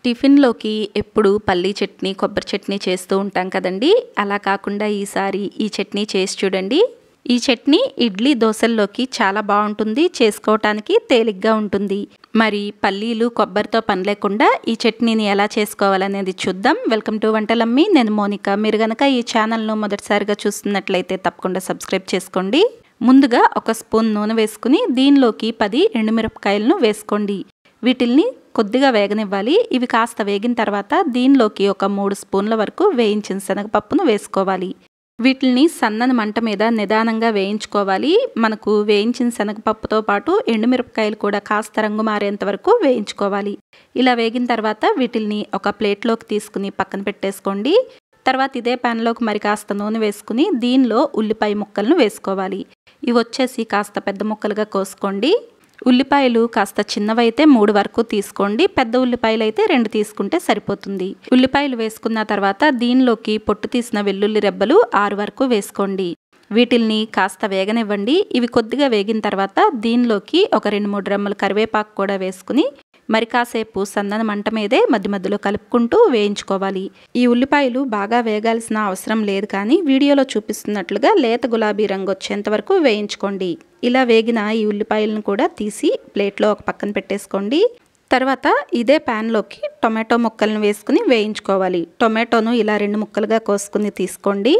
టిఫిన్‌లోకి ఎప్పుడు పల్లీ చట్నీ, కొబ్బరి చట్నీ చేస్తూ ఉంటాం కదండీ! అలా కాకుండా ఈసారి ఈ చట్నీ చేసి చూడండి. ఈ చట్నీ ఇడ్లీ, దోసల్లోకి చాలా బావుంటుంది. చేసుకోవటానికి తేలిగ్గా ఉంటుంది. మరి పల్లీలు, కొబ్బరితో పని లేకుండా ఈ చట్నీని ఎలా చేసుకోవాలనేది చూద్దాం. Welcome to Vantalammi. నేను మోనిక. మీరు గనక ఈ ఛానల్‌ను మొదటిసారిగా చూస్తున్నట్లయితే తప్పకుండా సబ్స్క్రైబ్ చేసుకోండి. ముందుగా ఒక స్పూన్ నూనె వేసుకుని దీనిలోకి 10 ఎండుమిరపకాయలను వేసుకోండి. వీటిల్ని కొద్దిగా వేగనివ్వాలి. ఇవి కాస్త వేగిన తర్వాత దీనిలోకి ఒక 3 స్పూన్ల వరకు వేయించిన శనగపప్పును వేసుకోవాలి. వీటిని సన్నని మంట మీద నిదానంగా వేయించుకోవాలి. మనకు వేయించిన శనగపప్పుతో పాటు ఎండుమిరపకాయలు కూడా కాస్త రంగు మారేంత వరకు వేయించుకోవాలి. ఇలా వేగిన తర్వాత వీటిల్ని ఒక ప్లేట్లోకి తీసుకుని పక్కన పెట్టేసుకోండి. తర్వాత ఇదే ప్యాన్లోకి మరి కాస్త నూనె వేసుకుని దీనిలో ఉల్లిపాయ ముక్కలను వేసుకోవాలి. ఇవి వచ్చేసి కాస్త పెద్ద ముక్కలుగా కోసుకోండి. ఉల్లిపాయలు కాస్త చిన్నవైతే 3 వరకు తీసుకోండి. పెద్ద ఉల్లిపాయలు అయితే 2 తీసుకుంటే సరిపోతుంది. ఉల్లిపాయలు వేసుకున్న తర్వాత దీనిలోకి పొట్టు తీసిన వెల్లుల్లి రెబ్బలు 6 వరకు వేసుకోండి. వీటిల్ని కాస్త వేగనివ్వండి. ఇవి కొద్దిగా వేగిన తర్వాత దీనిలోకి ఒక 2-3 రెమ్మలు కరివేపాకు కూడా వేసుకుని మరి కాసేపు సన్నని మంట మీదే మధ్య మధ్యలో కలుపుకుంటూ వేయించుకోవాలి. ఈ ఉల్లిపాయలు బాగా వేగాల్సిన అవసరం లేదు, కానీ వీడియోలో చూపిస్తున్నట్లుగా లేత గులాబీ రంగు వచ్చేంత వరకు వేయించుకోండి. ఇలా వేగిన ఈ ఉల్లిపాయలను కూడా తీసి ప్లేట్లో ఒక పక్కన పెట్టేసుకోండి. తర్వాత ఇదే ప్యాన్లోకి టొమాటో ముక్కలను వేసుకుని వేయించుకోవాలి. టొమాటోను ఇలా 2 ముక్కలుగా కోసుకుని తీసుకోండి.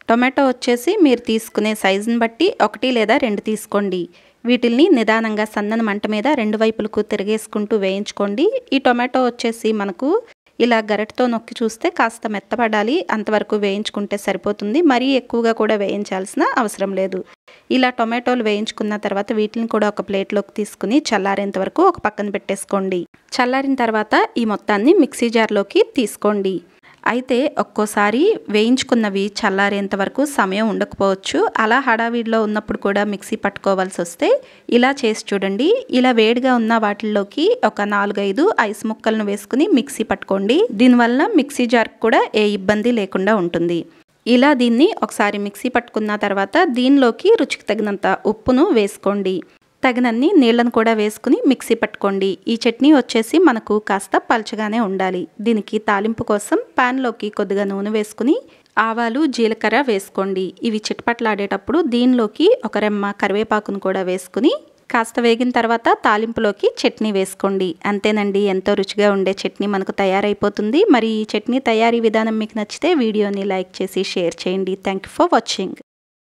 టొమాటో వచ్చేసి మీరు తీసుకునే సైజుని బట్టి 1 లేదా 2 తీసుకోండి. వీటిల్ని నిదానంగా సన్నని మంట మీద 2 వైపులకు తిరిగేసుకుంటూ వేయించుకోండి. ఈ టొమాటో వచ్చేసి మనకు ఇలా గరిటతో నొక్కి చూస్తే కాస్త మెత్తపడాలి. అంతవరకు వేయించుకుంటే సరిపోతుంది. మరీ ఎక్కువగా కూడా వేయించాల్సిన అవసరం లేదు. ఇలా టొమాటోలు వేయించుకున్న తర్వాత వీటిని కూడా ఒక ప్లేట్లోకి తీసుకుని చల్లారేంత వరకు ఒక పక్కన పెట్టేసుకోండి. చల్లారిన తర్వాత ఈ మొత్తాన్ని మిక్సీ జార్లోకి తీసుకోండి. అయితే ఒక్కోసారి వేయించుకున్నవి చల్లారేంత వరకు సమయం ఉండకపోవచ్చు. అలా హడావిడిలో ఉన్నప్పుడు కూడా మిక్సీ పట్టుకోవాల్సి వస్తే ఇలా చేసి చూడండి. ఇలా వేడిగా ఉన్న వాటిల్లోకి ఒక 4-5 ఐస్ ముక్కలను వేసుకుని మిక్సీ పట్టుకోండి. దీనివల్ల మిక్సీ జార్కి కూడా ఏ ఇబ్బంది లేకుండా ఉంటుంది. ఇలా దీన్ని ఒకసారి మిక్సీ పట్టుకున్న తర్వాత దీనిలోకి రుచికి తగినంత ఉప్పును వేసుకోండి. తగినన్ని నీళ్లను కూడా వేసుకుని మిక్సీ పట్టుకోండి. ఈ చట్నీ వచ్చేసి మనకు కాస్త పల్చగానే ఉండాలి. దీనికి తాలింపు కోసం ప్యాన్లోకి కొద్దిగా నూనె వేసుకుని ఆవాలు, జీలకర్ర వేసుకోండి. ఇవి చిటపట్లాడేటప్పుడు దీనిలోకి ఒక రెమ్మ కరివేపాకును కూడా వేసుకుని కాస్త వేగిన తర్వాత తాలింపులోకి చట్నీ వేసుకోండి. అంతేనండి, ఎంతో రుచిగా ఉండే చట్నీ మనకు తయారైపోతుంది. మరి ఈ చట్నీ తయారీ విధానం మీకు నచ్చితే వీడియోని లైక్ చేసి షేర్ చేయండి. Thank you for watching.